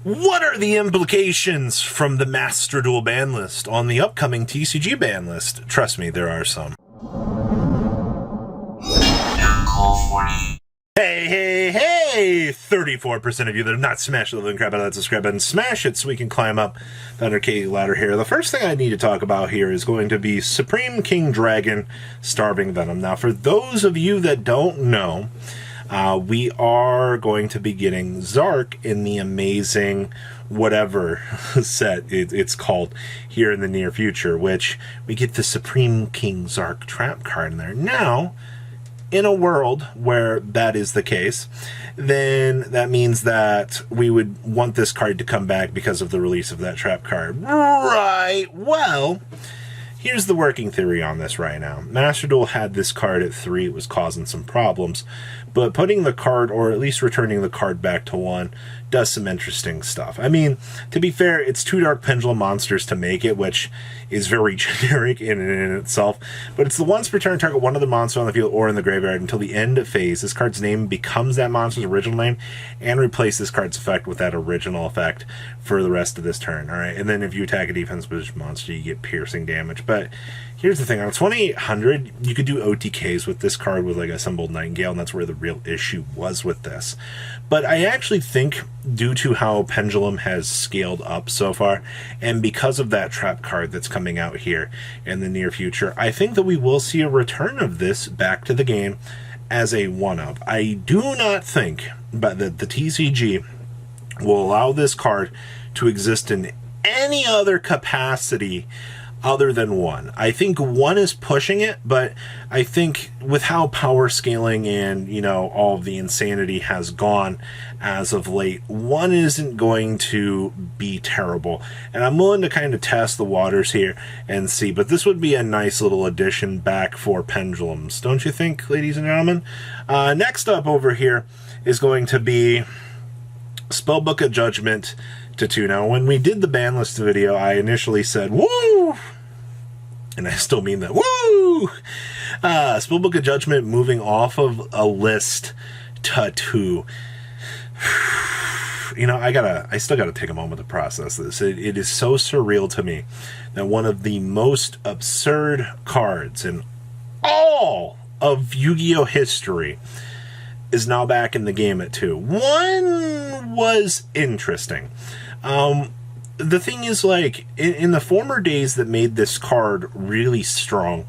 What are the implications from the Master Duel ban list on the upcoming TCG ban list? Trust me, there are some. Hey, 34% of you that have not smashed the living crap out of that subscribe button, smash it so we can climb up the 100K ladder here. The first thing I need to talk about here is going to be Supreme King Dragon Starving Venom. Now, for those of you that don't know, we are going to be getting Zark in the amazing whatever set it's called here in the near future, which we get the Supreme King Zark trap card in there. Now, in a world where that is the case, then that means that we would want this card to come back because of the release of that trap card. Right, well, here's the working theory on this right now. Master Duel had this card at 3, it was causing some problems, but putting the card, or at least returning the card back to 1, does some interesting stuff. I mean, to be fair, it's 2 Dark Pendulum monsters to make it, which is very generic in itself, but it's the once per turn target one other monster on the field or in the graveyard until the end of phase. This card's name becomes that monster's original name, and replace this card's effect with that original effect for the rest of this turn, alright? And then if you attack a defense position monster, you get piercing damage. But here's the thing, on 2800, you could do OTKs with this card with like Assembled Nightingale, and that's where the real issue was with this. But I actually think, due to how Pendulum has scaled up so far, and because of that trap card that's coming out here in the near future, I think that we will see a return of this back to the game as a one-up. I do not think that the TCG will allow this card to exist in any other capacity other than 1. I think 1 is pushing it, but I think with how power scaling and, you know, all of the insanity has gone as of late, 1 isn't going to be terrible. And I'm willing to kind of test the waters here and see, but this would be a nice little addition back for Pendulums, don't you think, ladies and gentlemen? Next up over here is going to be Spellbook of Judgment to 2. Now, when we did the ban list video, I initially said, woo! And I still mean that, woo! Spellbook of Judgment moving off of a list to 2. You know, I still gotta take a moment to process this. It is so surreal to me that one of the most absurd cards in all of Yu-Gi-Oh! History is now back in the game at 2. 1 was interesting. The thing is, like, in the former days that made this card really strong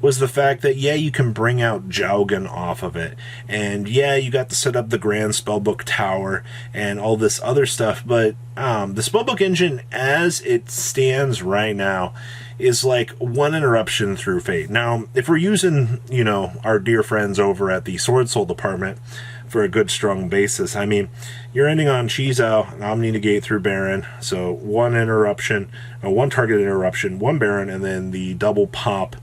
was the fact that, yeah, you can bring out Jowgen off of it, and yeah, you got to set up the Grand Spellbook Tower and all this other stuff, but the Spellbook engine as it stands right now is like 1 interruption through fate. Now, if we're using, you know, our dear friends over at the Sword Soul department for a good strong basis, I mean, you're ending on Chizao, Omni Negate through Baron, so 1 interruption, 1 target interruption, 1 Baron, and then the double pop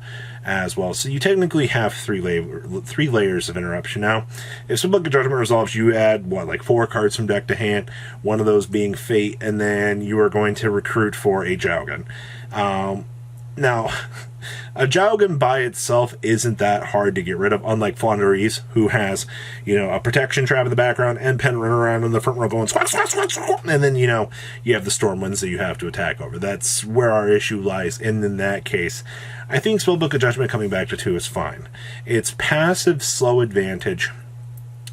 as well. So you technically have 3 layers of interruption. Now, if Spellbook of Judgment resolves, you add, what, like 4 cards from deck to hand, one of those being Fate, and then you are going to recruit for a Jowgen. Now, a Jowgen by itself isn't that hard to get rid of, unlike Flaunderies, who has, you know, a protection trap in the background and Pen running around in the front row going squawk, squawk, squawk, squawk, and then, you know, you have the Stormwinds that you have to attack over. That's where our issue lies, and in that case, I think Spellbook of Judgment coming back to 2 is fine. It's passive slow advantage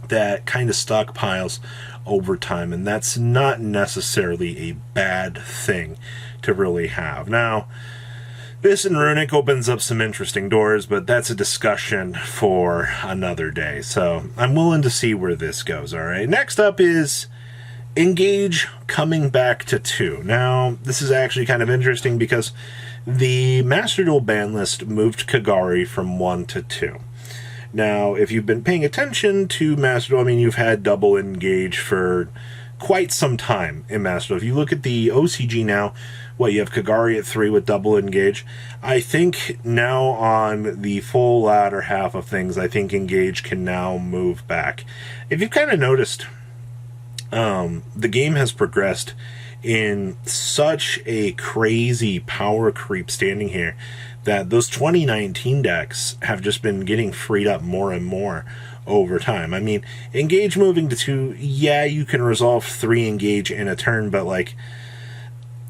that kind of stockpiles over time, and that's not necessarily a bad thing to really have. Now, this in Runic opens up some interesting doors, but that's a discussion for another day. So I'm willing to see where this goes, alright? Next up is Engage coming back to 2. Now, this is actually kind of interesting because the Master Duel ban list moved Kagari from 1 to 2. Now, if you've been paying attention to Master Duel, I mean, you've had double Engage for quite some time in Master Duel. If you look at the OCG now, what, you have Kagari at 3 with double Engage. I think now on the full latter half of things, I think Engage can now move back. If you've kind of noticed, the game has progressed in such a crazy power creep standing here that those 2019 decks have just been getting freed up more and more over time. I mean, engage moving to 2, yeah, you can resolve 3 engage in a turn, but like,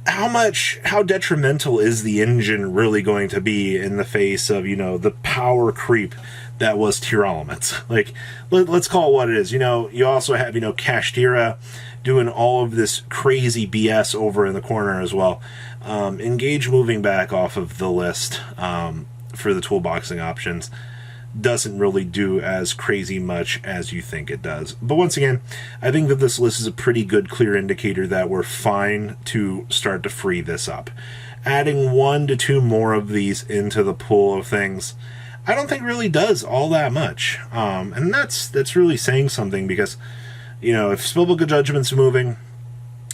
how detrimental is the engine really going to be in the face of, the power creep that was tier elements? Like, let's call it what it is. You also have, Kashtira doing all of this crazy BS over in the corner as well. Engage moving back off of the list for the toolboxing options doesn't really do as crazy much as you think it does. But once again, I think that this list is a pretty good, clear indicator that we're fine to start to free this up. Adding 1 to 2 more of these into the pool of things, I don't think really does all that much. And that's really saying something, because, if Spellbook of Judgment's moving,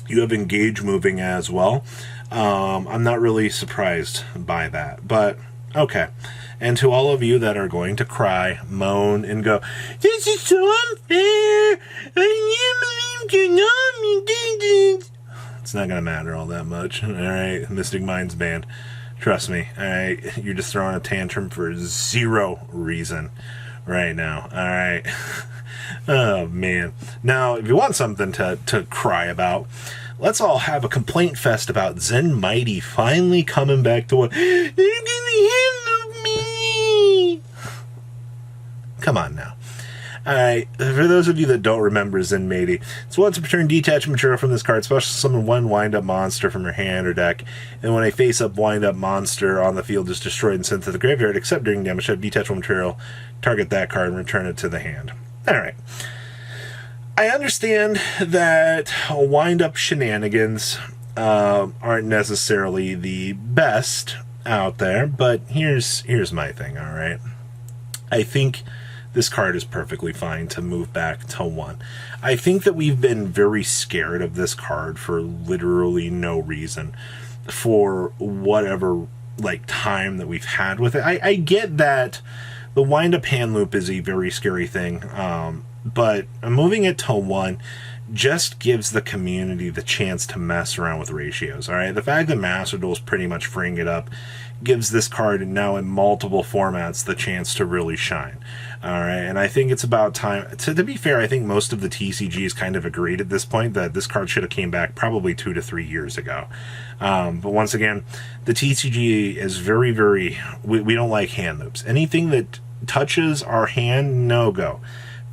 you have Engage moving as well. I'm not really surprised by that, but okay. And to all of you that are going to cry, moan, and go, "This is so unfair! I can't believe Konami did this!" It's not going to matter all that much, alright? Mystic Minds banned. Trust me, alright? You're just throwing a tantrum for 0 reason right now, alright? Oh, man. Now, if you want something to cry about, let's all have a complaint fest about Zen Mighty finally coming back to what? They're gonna handle me! Come on now. Alright, for those of you that don't remember Zen Mighty, it's once per turn detach material from this card, special summon 1 wind-up monster from your hand or deck, and when a face-up wind-up monster on the field is destroyed and sent to the graveyard, except during damage, have detachable material, target that card and return it to the hand. Alright. I understand that wind-up shenanigans aren't necessarily the best out there, but here's my thing, alright? I think this card is perfectly fine to move back to 1. I think that we've been very scared of this card for literally no reason, for whatever time that we've had with it. I get that the wind-up hand loop is a very scary thing, but moving it to 1 just gives the community the chance to mess around with ratios, alright? The fact that Master Duel is pretty much freeing it up gives this card now in multiple formats the chance to really shine, alright? And I think it's about time. To be fair, I think most of the TCGs kind of agreed at this point that this card should have came back probably 2 to 3 years ago. But once again, the TCG is very, very... We don't like hand loops. Anything that touches our hand, no go.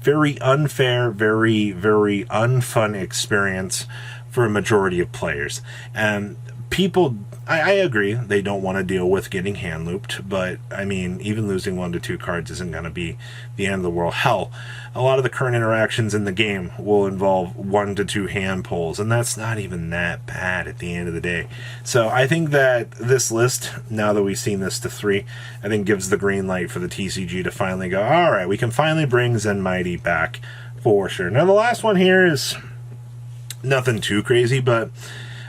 Very unfair, very, very unfun experience for a majority of players. And people, I agree, they don't want to deal with getting hand looped, but I mean, even losing 1 to 2 cards isn't going to be the end of the world. Hell, a lot of the current interactions in the game will involve 1 to 2 hand pulls, and that's not even that bad at the end of the day. So I think that this list, now that we've seen this to 3, I think gives the green light for the TCG to finally go, alright, we can finally bring Zen Mighty back for sure. Now the last one here is nothing too crazy, but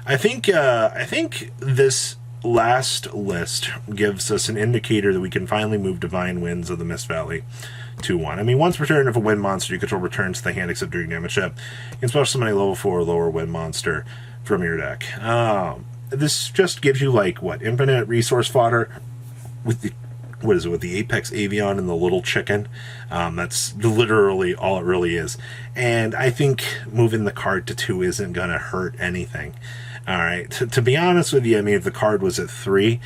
I think this last list gives us an indicator that we can finally move Divine Winds of the Mist Valley to 1. I mean, once per turn, if a wind monster you control returns to the hand except during damage step, you can special summon a level 4 or lower wind monster from your deck. This just gives you, infinite resource fodder with the... What is it, with the Apex Avian and the little chicken? That's literally all it really is. And I think moving the card to 2 isn't going to hurt anything. Alright, to be honest with you, I mean, if the card was at 3,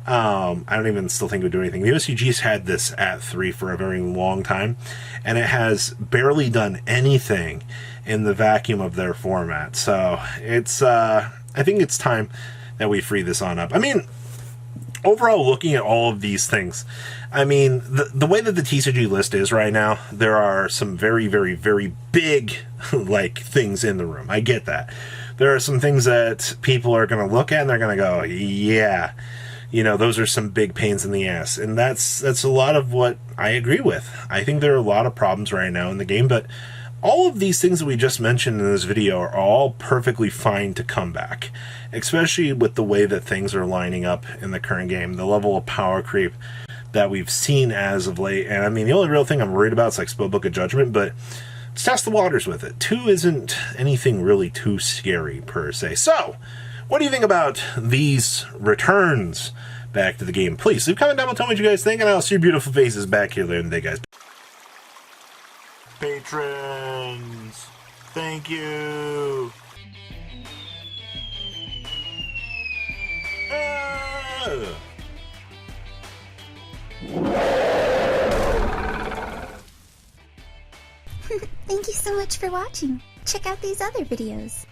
I don't even still think it would do anything. The OCG's had this at 3 for a very long time, and it has barely done anything in the vacuum of their format. So, it's, I think it's time that we free this on up. I mean, overall, looking at all of these things, I mean, the way that the TCG list is right now, there are some very, very, very big, things in the room. I get that. There are some things that people are going to look at and they're going to go, yeah, those are some big pains in the ass. And that's a lot of what I agree with. I think there are a lot of problems right now in the game, but all of these things that we just mentioned in this video are all perfectly fine to come back, especially with the way that things are lining up in the current game, the level of power creep that we've seen as of late. And I mean, the only real thing I'm worried about is Spellbook of Judgment, but let's test the waters with it. 2 isn't anything really too scary per se. So, what do you think about these returns back to the game? Please leave a comment down below, tell me what you guys think, and I'll see your beautiful faces back here later in the day, guys. Patrons, thank you. Thank you so much for watching. Check out these other videos.